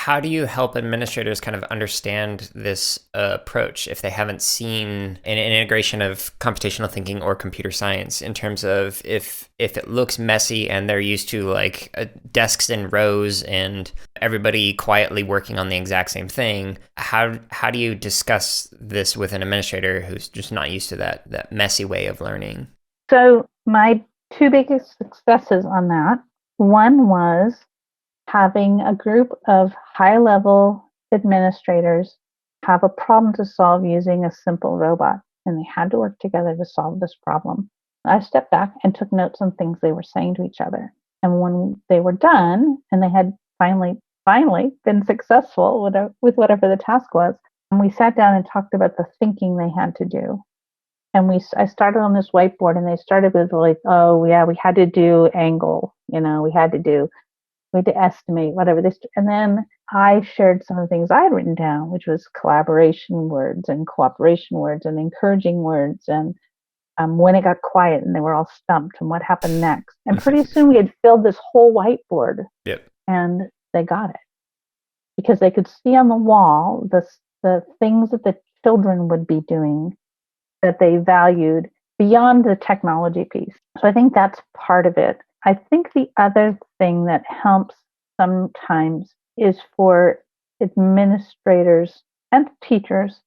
how do you help administrators kind of understand this approach if they haven't seen an integration of computational thinking or computer science in terms of if it looks messy and they're used to like desks in rows and everybody quietly working on the exact same thing, how do you discuss this with an administrator who's just not used to that messy way of learning? So my two biggest successes on that, one was having a group of high-level administrators have a problem to solve using a simple robot, and they had to work together to solve this problem. I stepped back and took notes on things they were saying to each other. And when they were done and they had finally been successful with whatever the task was, we sat down and talked about the thinking they had to do. And I started on this whiteboard, and they started with like, oh yeah, we had to do angle, we had to estimate whatever this, and then I shared some of the things I had written down, which was collaboration words and cooperation words and encouraging words, and when it got quiet and they were all stumped and what happened next. And pretty soon we had filled this whole whiteboard. Yep. And they got it because they could see on the wall the things that the children would be doing that they valued beyond the technology piece. So I think that's part of it. I think the other thing that helps sometimes is for administrators and teachers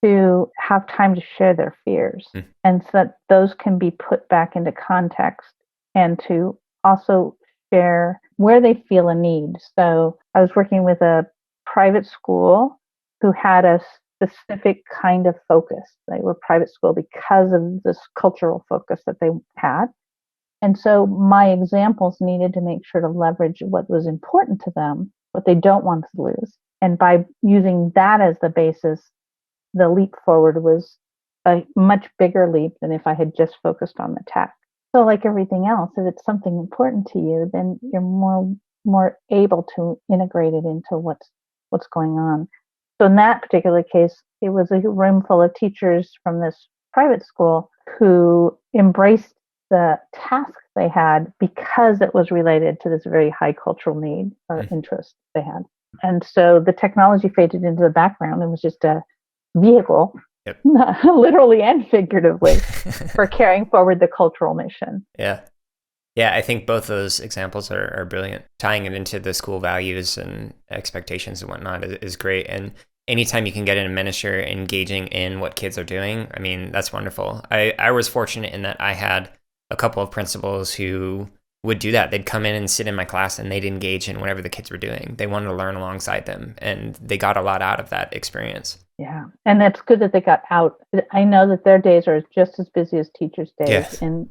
to have time to share their fears, and so that those can be put back into context, and to also share where they feel a need. So I was working with a private school who had a specific kind of focus. They were private school because of this cultural focus that they had. And so my examples needed to make sure to leverage what was important to them, what they don't want to lose. And by using that as the basis, the leap forward was a much bigger leap than if I had just focused on the tech. So like everything else, if it's something important to you, then you're more able to integrate it into what's going on. So in that particular case, it was a room full of teachers from this private school who embraced the task they had because it was related to this very high cultural need or interest they had. And so the technology faded into the background and was just a vehicle, yep. literally and figuratively, for carrying forward the cultural mission. Yeah. Yeah, I think both those examples are brilliant. Tying it into the school values and expectations and whatnot is great. And anytime you can get an administrator engaging in what kids are doing, I mean, that's wonderful. I was fortunate in that I had a couple of principals who would do that. They'd come in and sit in my class and they'd engage in whatever the kids were doing. They wanted to learn alongside them, and they got a lot out of that experience. Yeah. And that's good that they got out. I know that their days are just as busy as teachers' days. Yeah. And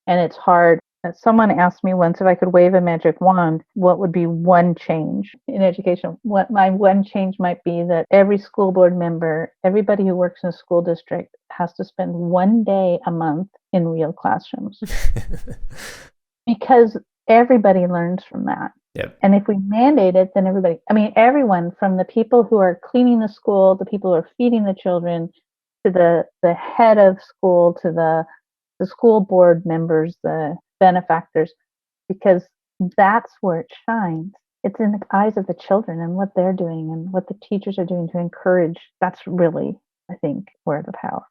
it's hard. Someone asked me once if I could wave a magic wand, what would be one change in education? What my one change might be that every school board member, everybody who works in a school district has to spend one day a month in real classrooms. Because everybody learns from that. Yep. And if we mandate it, then everyone from the people who are cleaning the school, the people who are feeding the children, to the head of school, to the school board members, the benefactors, because that's where it shines. It's in the eyes of the children and what they're doing and what the teachers are doing to encourage. That's really, I think, where the power